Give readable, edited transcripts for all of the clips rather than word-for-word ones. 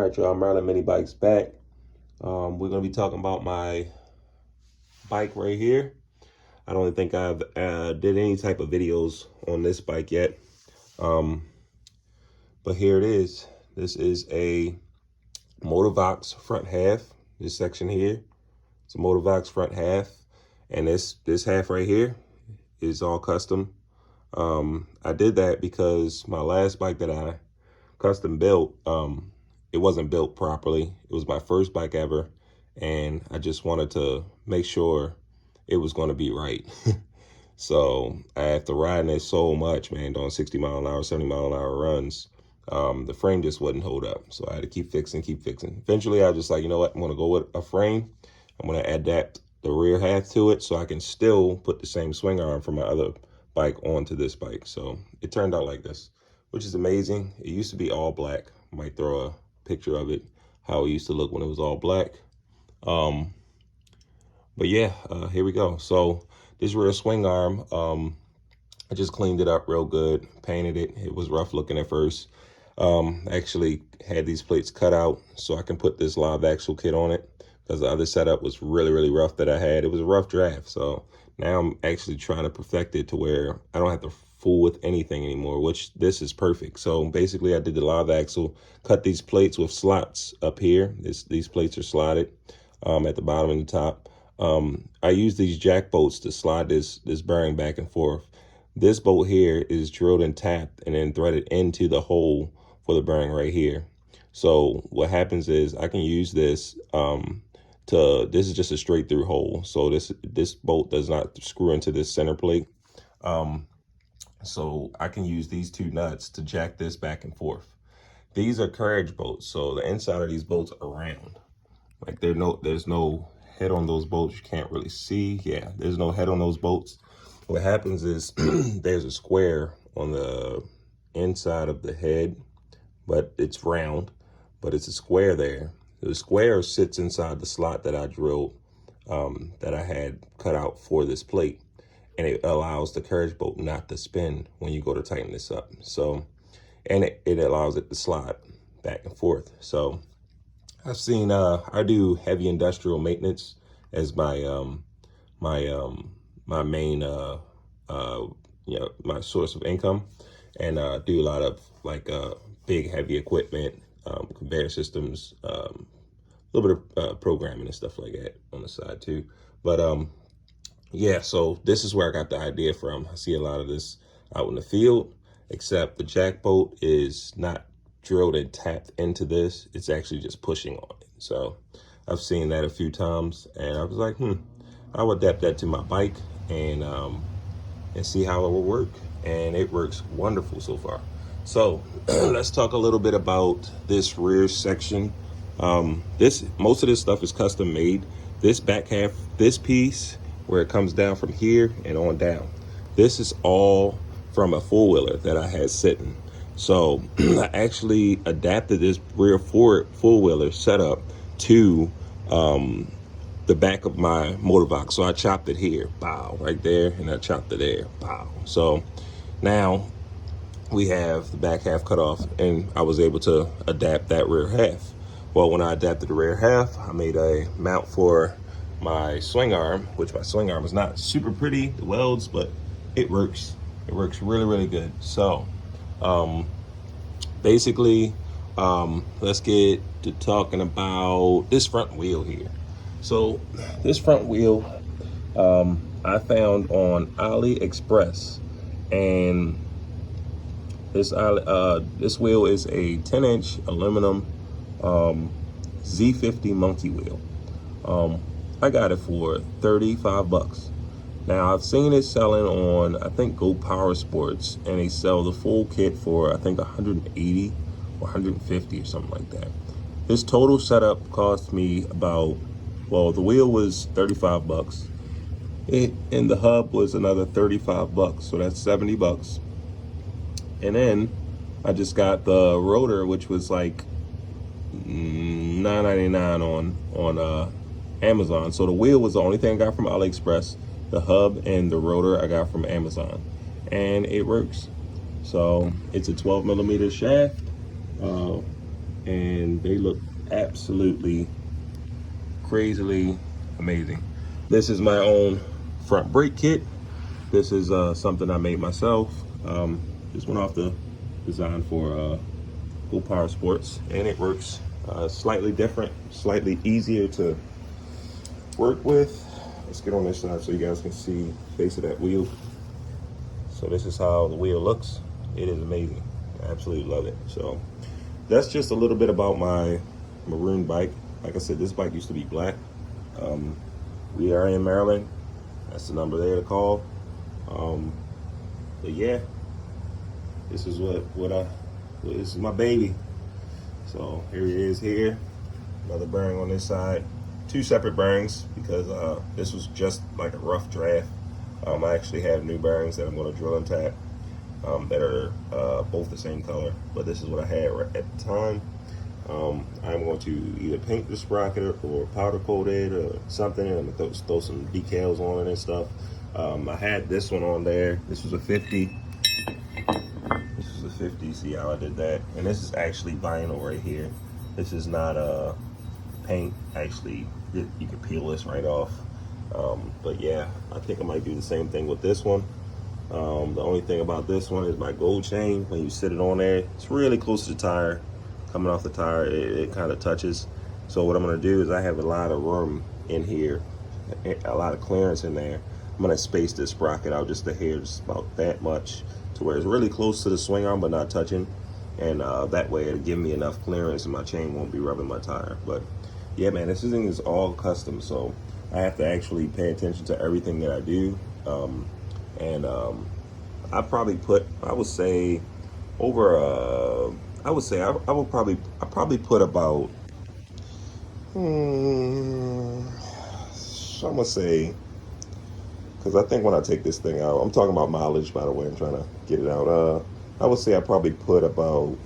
All right, y'all, Maryland Minibikes back. We're going to be talking about my bike right here. I don't think I've did any type of videos on this bike yet. But here it is. This is a Motovox front half. This section here, it's a Motovox front half. And this half right here is all custom. I did that because my last bike that I custom built, it wasn't built properly. It was my first bike ever, and I just wanted to make sure it was going to be right. So after riding it so much, man, doing 60 mile an hour, 70 mile an hour runs, the frame just wouldn't hold up. So I had to keep fixing. Eventually, I was just like, you know what? I'm going to go with a frame. I'm going to adapt the rear half to it so I can still put the same swing arm from my other bike onto this bike. So it turned out like this, which is amazing. It used to be all black. I might throw a picture of it, how it used to look when it was all black. But yeah, here we go. So this rear swing arm, I just cleaned it up real good, painted it. It was rough looking at first. Actually had these plates cut out so I can put this live axle kit on it, because the other setup was really rough that I had. It was a rough draft. So now I'm actually trying to perfect it to where I don't have to fool with anything anymore, which this is perfect. So basically I did the live axle, cut these plates with slots up here. These plates are slotted at the bottom and the top. I use these jack bolts to slide this bearing back and forth. This bolt here is drilled and tapped and then threaded into the hole for the bearing right here. So what happens is I can use this this is just a straight through hole. So this bolt does not screw into this center plate. So I can use these two nuts to jack this back and forth. These are carriage bolts. So the inside of these bolts are round. Like there's no head on those bolts. You can't really see. Yeah, there's no head on those bolts. What happens is there's a square on the inside of the head, but it's round, but it's a square there. The square sits inside the slot that I drilled, that I had cut out for this plate. And it allows the carriage bolt not to spin when you go to tighten this up. So, and it allows it to slide back and forth. So I've seen, I do heavy industrial maintenance as my, my main, my source of income, and do a lot of like big heavy equipment, conveyor systems, a little bit of programming and stuff like that on the side too. But yeah, so this is where I got the idea from. I see a lot of this out in the field, except the jack bolt is not drilled and tapped into this. It's actually just pushing on it. So I've seen that a few times, and I was like, I'll adapt that to my bike and see how it will work. And it works wonderful so far. So let's talk a little bit about this rear section. Most of this stuff is custom made. This back half, this piece where it comes down from here and on down, this is all from a four-wheeler that I had sitting. So I actually adapted this rear four-wheeler setup to the back of my Motovox. So I chopped it here, bow, right there, and I chopped it there, bow. So now we have the back half cut off, and I was able to adapt that rear half. Well, when I adapted the rear half, I made a mount for my swing arm, which my swing arm is not super pretty, the welds, but it works. It works really good. So basically, let's get to talking about this front wheel here. So this front wheel I found on AliExpress, and this wheel is a 10-inch aluminum Z50 monkey wheel. I got it for 35 bucks. Now I've seen it selling on, I think, Go Power Sports, and they sell the full kit for, I think, 180 or 150 or something like that. This total setup cost me about, well, the wheel was 35 bucks. And the hub was another 35 bucks, so that's 70 bucks. And then I just got the rotor, which was like $9.99 on Amazon. So the wheel was the only thing I got from AliExpress. The hub and the rotor I got from Amazon, and it works. So it's a 12 millimeter shaft. and they look absolutely crazily amazing. This is my own front brake kit. This is something I made myself. This went off the design for Go Power Sports, and it works slightly different, slightly easier to work with. Let's get on this side so you guys can see the face of that wheel. So this is how the wheel looks. It is amazing. I absolutely love it. So that's just a little bit about my maroon bike. Like I said, this bike used to be black. We are in Maryland. That's the number there to call. But yeah, this is this is my baby. So here it is here. Another bearing on this side. Two separate bearings because this was just like a rough draft. I actually have new bearings that I'm going to drill and tap that are both the same color, but this is what I had at the time. I'm going to either paint the sprocket or powder coat it or something, and I'm going to throw some decals on it and stuff. I had this one on there. This was a 50. This is a 50. See how I did that? And this is actually vinyl right here. This is not paint. Actually, you can peel this right off. But yeah, I think I might do the same thing with this one. The only thing about this one is my gold chain. When you sit it on there, it's really close to the tire. Coming off the tire, it kind of touches. So what I'm gonna do is I have a lot of room in here, a lot of clearance in there. I'm gonna space this sprocket out just a hair, just about that much, to where it's really close to the swing arm but not touching. And that way it'll give me enough clearance and my chain won't be rubbing my tire. But yeah, man, this thing is all custom, so I have to actually pay attention to everything that I do. I probably put, I would say, over I would say I probably put about I'm gonna say, because I think when I take this thing out, I'm talking about mileage, by the way, I'm trying to get it out. I would say I probably put about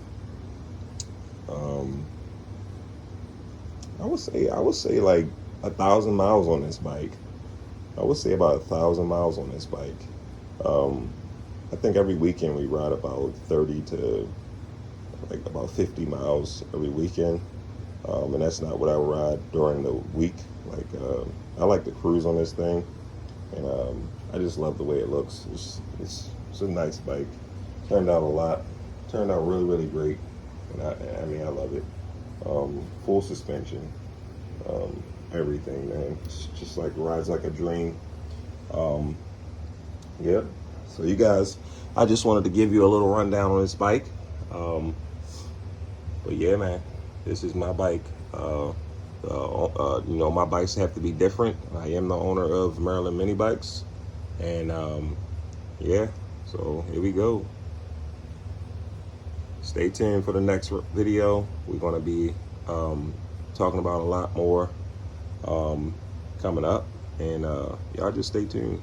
I would say like 1,000 miles on this bike. I would say about 1,000 miles on this bike. I think every weekend we ride about 30 to like about 50 miles every weekend. And that's not what I ride during the week. Like I like to cruise on this thing, and I just love the way it looks. It's a nice bike. Turned out really great, and I mean I love it. Full suspension, everything, man. It's just like rides like a dream. Yep. So you guys, I just wanted to give you a little rundown on this bike. But yeah, man, this is my bike. You know, my bikes have to be different. I am the owner of Maryland Minibikes, and yeah, so here we go. Stay tuned for the next video. We're going to be talking about a lot more coming up, and y'all just stay tuned.